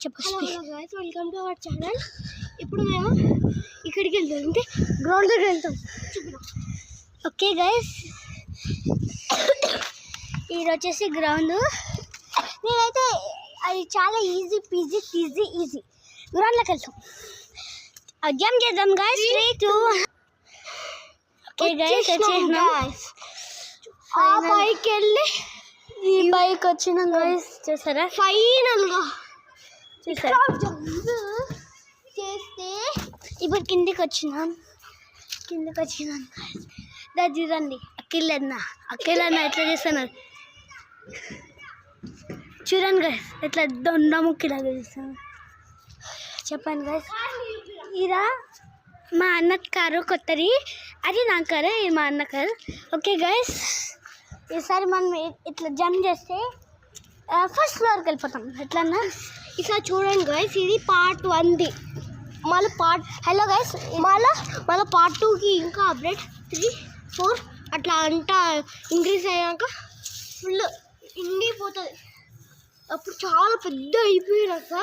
Welcome to our channel. ఇప్పుడు మేము ఇక్కడికి వెళ్తాం, అంటే గ్రౌండ్ దగ్గర వెళ్తాం. ఓకే గైస్, ఇది వచ్చేసి గ్రౌండ్. నేనైతే అది చాలా ఈజీ ఈజీ గ్రౌండ్లోకి వెళ్తాం. జంప్ చేద్దాం గైస్. 3 2. ఓకే గైస్, వచ్చేసినాం. ఆ పైకి వెళ్ళి ఈ బైక్ వచ్చినాం గైస్. చూసారా ఫైనల్గా చూసారా చేస్తే ఇప్పుడు కిందికి వచ్చినాం చూడండి. అఖిలన్న ఎట్లా చేస్తున్నారు చూడండి గైస్, ఎట్లా దొండముక్కిలాగా చేస్తాను. చెప్పండి గైస్, ఇదా మా అన్న కారు కొత్తది, అది నా కారు, ఇది మా అన్న కారు. ఓకే గైస్, ఈసారి మనం ఇట్లా జంప్ చేస్తే ఫస్ట్ ఫ్లోర్కి వెళ్ళిపోతాం. ఎట్లన్నా ఈసారి చూడండి గైస్, ఇది పార్ట్ 1ది. మళ్ళీ హలో గైస్, మళ్ళీ పార్ట్ 2కి ఇంకా అప్డేట్ 3 4 అట్లా అంతా ఇంక్రీజ్ అయ్యాక ఫుల్ ఇండిపోతుంది. అప్పుడు చాలా పెద్ద అయిపోయినాక